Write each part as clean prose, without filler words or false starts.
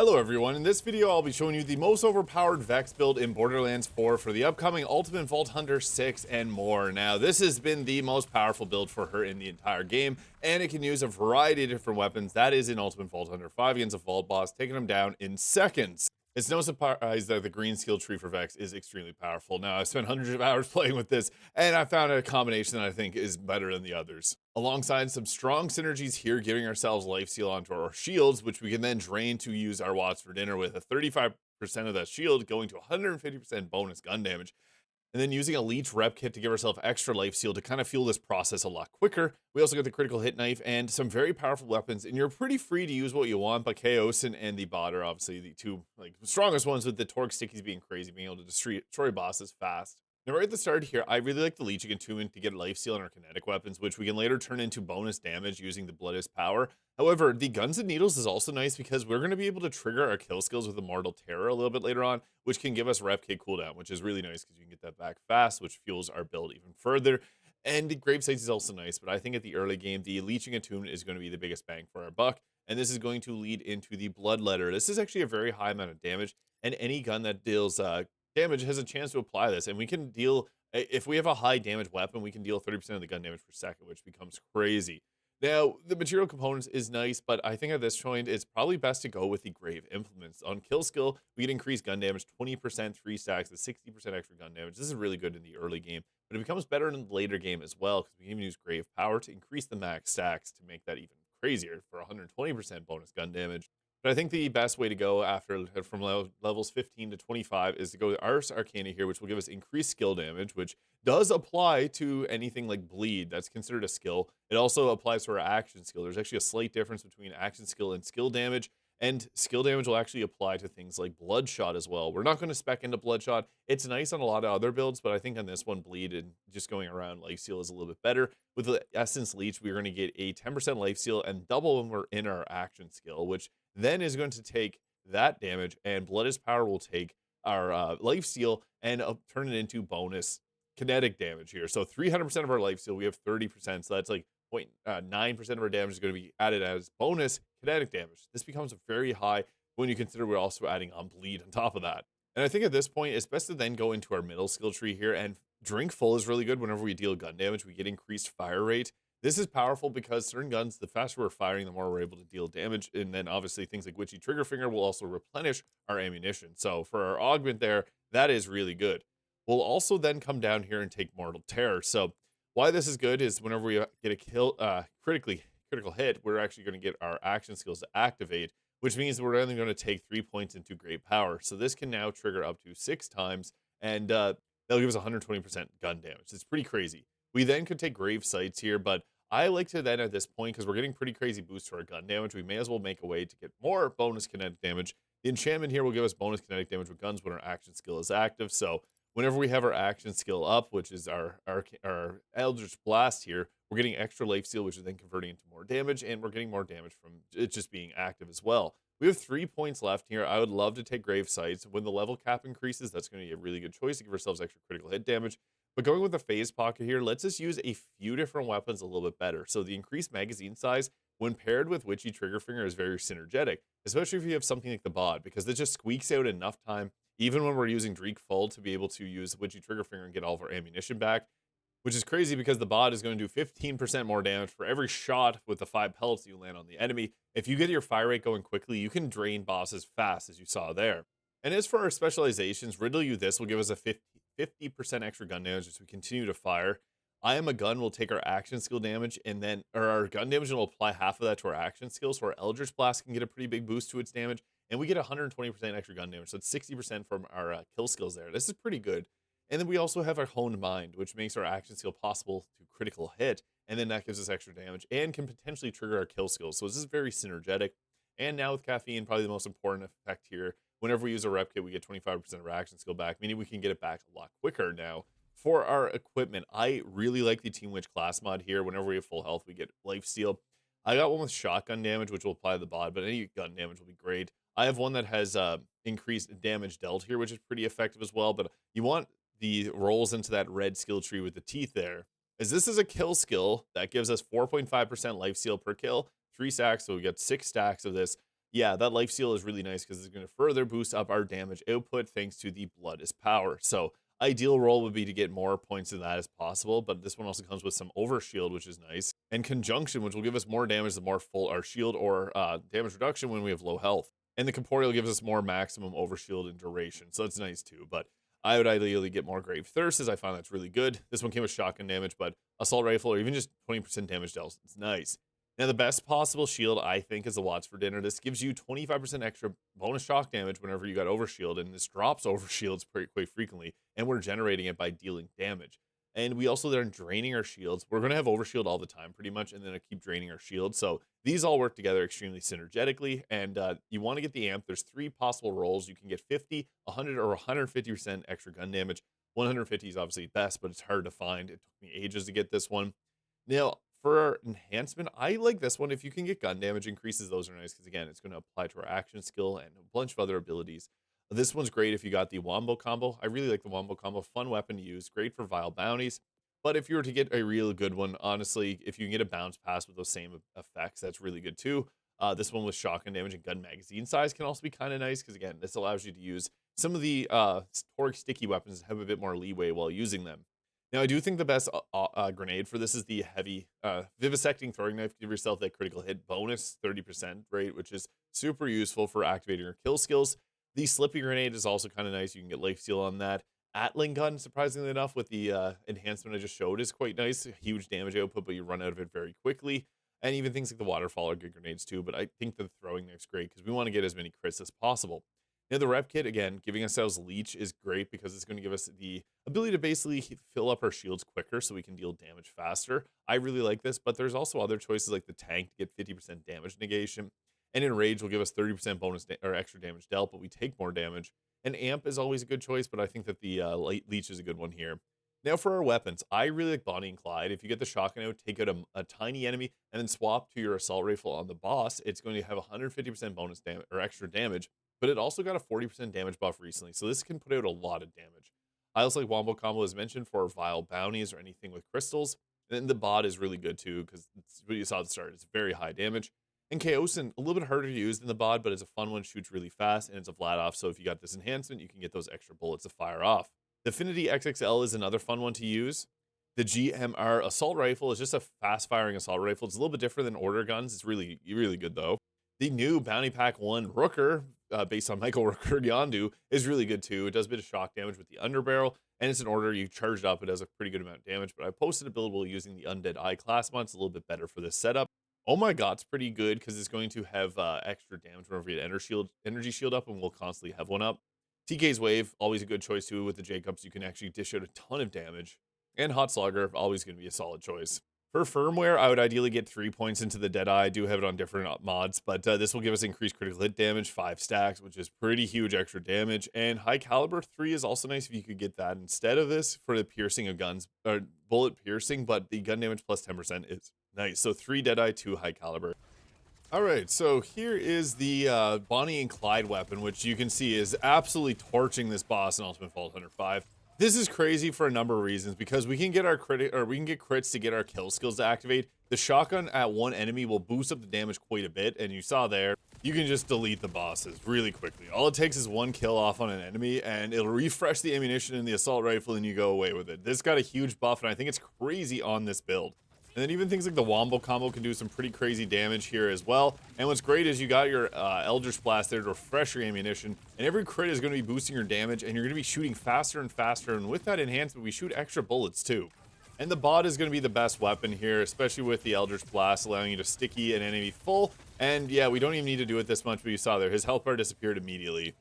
Hello everyone, in this video I'll be showing you the most overpowered Vex build in Borderlands 4 for the upcoming Ultimate Vault Hunter 6 and more. Now this has been the most powerful build for her in the entire game, and it can use a variety of different weapons. That is in Ultimate Vault Hunter 5 against a Vault boss, taking him down in seconds. It's no surprise that the green skill tree for Vex is extremely powerful. Now, I've spent hundreds of hours playing with this, and I found a combination that I think is better than the others. Alongside some strong synergies here, giving ourselves lifesteal onto our shields, which we can then drain to use our Watts for dinner with a 35% of that shield going to 150% bonus gun damage. And then using a leech Repkit to give ourselves extra life steal to kind of fuel this process a lot quicker. We also got the critical hit knife and some very powerful weapons, and you're pretty free to use what you want, but Chaosin and the bot are obviously the two strongest ones, with the torque stickies being crazy, being able to destroy bosses fast. Now right at the start here, I really like the leeching attunement to get life steal on our kinetic weapons, which we can later turn into bonus damage using the blood is power. However, the guns and needles is also nice because we're going to be able to trigger our kill skills with Immortal Terror a little bit later on, which can give us Repkit cooldown, which is really nice because you can get that back fast, which fuels our build even further. And the grave sites is also nice, but I think at the early game, the leeching attunement is going to be the biggest bang for our buck, and this is going to lead into the bloodletter. This is actually a very high amount of damage, and any gun that deals damage has a chance to apply this, and we can deal, if we have a high damage weapon, we can deal 30% of the gun damage per second, which becomes crazy. Now, the material components is nice, but I think at this point, it's probably best to go with the Grave Implements. On kill skill, we can increase gun damage 20%, 3 stacks, to 60% extra gun damage. This is really good in the early game, but it becomes better in the later game as well, because we can even use Grave Power to increase the max stacks to make that even crazier for 120% bonus gun damage. But I think the best way to go after from levels 15 to 25 is to go with Ars Arcana here, which will give us increased skill damage, which does apply to anything like bleed. That's considered a skill. It also applies to our action skill. There's actually a slight difference between action skill and skill damage. And skill damage will actually apply to things like Bloodshot as well. We're not going to spec into Bloodshot. It's nice on a lot of other builds, but I think on this one, Bleed and just going around lifesteal is a little bit better. With the Essence Leech, we're going to get a 10% lifesteal and double when we're in our action skill, which then is going to take that damage, and Blood is Power will take our lifesteal and turn it into bonus kinetic damage here. So 300% of our lifesteal, we have 30%, so that's like 0.9% of our damage is going to be added as bonus kinetic damage. This becomes very high when you consider we're also adding on bleed on top of that. And I think at this point, it's best to then go into our middle skill tree here, and Drink Full is really good. Whenever we deal gun damage, we get increased fire rate. This is powerful because certain guns, the faster we're firing, the more we're able to deal damage. And then obviously things like Witchy Trigger Finger will also replenish our ammunition. So for our augment there, that is really good. We'll also then come down here and take Mortal Terror. So why this is good is whenever we get a critical hit, we're actually going to get our action skills to activate, which means we're only going to take 3 points into Great Power. So this can now trigger up to 6 times, and that'll give us 120% gun damage. It's pretty crazy. We then could take Grave Sights here, but I like to then at this point, because we're getting pretty crazy boosts to our gun damage, we may as well make a way to get more bonus kinetic damage. The enchantment here will give us bonus kinetic damage with guns when our action skill is active. So whenever we have our action skill up, which is our Eldritch Blast here, we're getting extra lifesteal, which is then converting into more damage, and we're getting more damage from it just being active as well. We have 3 points left here. I would love to take Grave Sights. When the level cap increases, that's going to be a really good choice to give ourselves extra critical hit damage. But going with the phase pocket here lets us use a few different weapons a little bit better. So the increased magazine size, when paired with Witchy Trigger Finger, is very synergetic, especially if you have something like the bod, because it just squeaks out enough time, even when we're using Drink Full, to be able to use Witchy Trigger Finger and get all of our ammunition back, which is crazy because the bod is going to do 15% more damage for every shot with the 5 pellets you land on the enemy. If you get your fire rate going quickly, you can drain bosses fast, as you saw there. And as for our specializations, Riddle You This will give us a 50% extra gun damage as we continue to fire. I Am a Gun will take our action skill damage, and then our gun damage, and will apply half of that to our action skill. So our Eldritch Blast can get a pretty big boost to its damage, and we get 120% extra gun damage. So it's 60% from our kill skills there. This is pretty good. And then we also have our Honed Mind, which makes our action skill possible to critical hit, and then that gives us extra damage and can potentially trigger our kill skills. So this is very synergetic. And now with Caffeine, probably the most important effect here, whenever we use a Repkit, we get 25% of our action skill back, meaning we can get it back a lot quicker now. For our equipment, I really like the Team Witch class mod here. Whenever we have full health, we get lifesteal. I got one with shotgun damage, which will apply to the bod, but any gun damage will be great. I have one that has increased damage dealt here, which is pretty effective as well, but you want the rolls into that red skill tree with the teeth there, as this is a kill skill that gives us 4.5% lifesteal per kill, 3 stacks, so we get 6 stacks of this. yeah, that lifesteal is really nice because it's going to further boost up our damage output thanks to the blood is power. So ideal role would be to get more points of that as possible, but this one also comes with some overshield, which is nice, and conjunction, which will give us more damage the more full our shield, or damage reduction when we have low health. And the corporeal gives us more maximum overshield and duration, so that's nice too. But I would ideally get more Grave Thirst, as I find that's really good. This one came with shotgun damage, but assault rifle or even just 20% damage dealt, it's nice. Now, the best possible shield, I think, is the Watts for Dinner. This gives you 25% extra bonus shock damage whenever you got overshield, and this drops overshields quite frequently, and we're generating it by dealing damage. And we also are draining our shields. We're going to have overshield all the time, pretty much, and then I keep draining our shield. So these all work together extremely synergetically, and you want to get the amp. There's 3 possible rolls. You can get 50, 100, or 150% extra gun damage. 150 is obviously best, but it's hard to find. It took me ages to get this one. Now, for enhancement, I like this one. If you can get gun damage increases, those are nice because, again, it's going to apply to our action skill and a bunch of other abilities. This one's great if you got the Wombo combo. I really like the Wombo combo. Fun weapon to use. Great for vile bounties. But if you were to get a real good one, honestly, if you can get a bounce pass with those same effects, that's really good too. This one with shotgun damage and gun magazine size can also be kind of nice because, again, this allows you to use some of the toric sticky weapons, have a bit more leeway while using them. Now, I do think the best grenade for this is the heavy vivisecting throwing knife. Give yourself that critical hit bonus, 30% rate, which is super useful for activating your kill skills. The slippy grenade is also kind of nice. You can get lifesteal on that. Atling gun, surprisingly enough, with the enhancement I just showed, is quite nice. Huge damage output, but you run out of it very quickly. And even things like the waterfall are good grenades too, but I think the throwing knife's great because we want to get as many crits as possible. Now, the Repkit, again, giving ourselves Leech is great because it's going to give us the ability to basically fill up our shields quicker so we can deal damage faster. I really like this, but there's also other choices like the Tank to get 50% damage negation. And Enrage will give us 30% bonus or extra damage dealt, but we take more damage. And Amp is always a good choice, but I think that the Leech is a good one here. Now, for our weapons, I really like Bonnie and Clyde. If you get the shotgun out, take out a tiny enemy, and then swap to your assault rifle on the boss, it's going to have 150% bonus damage or extra damage, but it also got a 40% damage buff recently, so this can put out a lot of damage. I also like Wombo Combo, as mentioned, for vile bounties or anything with crystals. And then the bot is really good too, because it's what you saw at the start. It's very high damage. And Chaosin, a little bit harder to use than the bod, but it's a fun one, shoots really fast, and it's a flat off, so if you got this enhancement, you can get those extra bullets to fire off. The Affinity XXL is another fun one to use. The GMR Assault Rifle is just a fast-firing assault rifle. It's a little bit different than order guns. It's really good, though. The new Bounty Pack 1 Rooker, based on Michael Rooker Yondu, is really good, too. It does a bit of shock damage with the underbarrel, and it's an order. You charge it up. It does a pretty good amount of damage, but I posted a build while using the Undead Eye class mod. It's a little bit better for this setup. Oh my god, it's pretty good because it's going to have extra damage whenever we get energy shield up, and we'll constantly have one up. TK's Wave, always a good choice too. With the Jacobs, you can actually dish out a ton of damage. And Hot Slugger, always going to be a solid choice. For firmware, I would ideally get 3 points into the Deadeye. I do have it on different mods, but this will give us increased critical hit damage, 5 stacks, which is pretty huge extra damage. And High Caliber 3 is also nice if you could get that instead of this for the piercing of guns, or bullet piercing, but the gun damage plus 10% is nice. So 3 Deadeye, 2 High Caliber. All right, so here is the Bonnie and Clyde weapon, which you can see is absolutely torching this boss in Ultimate Vault Hunter 5. This is crazy for a number of reasons, because we can get our crits to get our kill skills to activate. The shotgun at one enemy will boost up the damage quite a bit, and you saw there, you can just delete the bosses really quickly. All it takes is 1 kill off on an enemy, and it'll refresh the ammunition in the assault rifle, and you go away with it. This got a huge buff, and I think it's crazy on this build. And then even things like the Wombo combo can do some pretty crazy damage here as well. And what's great is you got your Eldritch Blast there to refresh your ammunition. And every crit is going to be boosting your damage, and you're going to be shooting faster and faster. And with that enhancement, we shoot extra bullets too. And the bot is going to be the best weapon here, especially with the Eldritch Blast, allowing you to sticky an enemy full. And yeah, we don't even need to do it this much, but you saw there, his health bar disappeared immediately.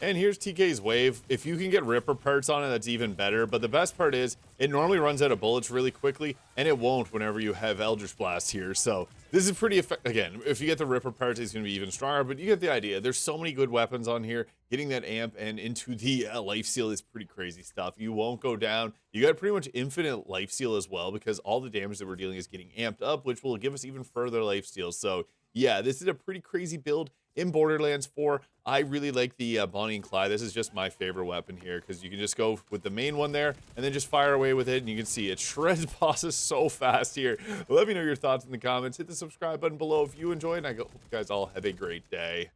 And here's TK's Wave. If you can get Ripper parts on it, that's even better. But the best part is, it normally runs out of bullets really quickly, and it won't whenever you have Eldritch Blast here. So this is pretty effective. Again, if you get the Ripper parts, it's going to be even stronger, but you get the idea. There's so many good weapons on here. Getting that amp and into the lifesteal is pretty crazy stuff. You won't go down. You got pretty much infinite lifesteal as well, because all the damage that we're dealing is getting amped up, which will give us even further lifesteal. So yeah, this is a pretty crazy build. in Borderlands 4. I really like the Bonnie and Clyde. This is just my favorite weapon here because you can just go with the main one there and then just fire away with it, and you can see it shreds bosses so fast here. Let me know your thoughts in the comments. Hit the subscribe button below if you enjoyed, and I hope you guys all have a great day.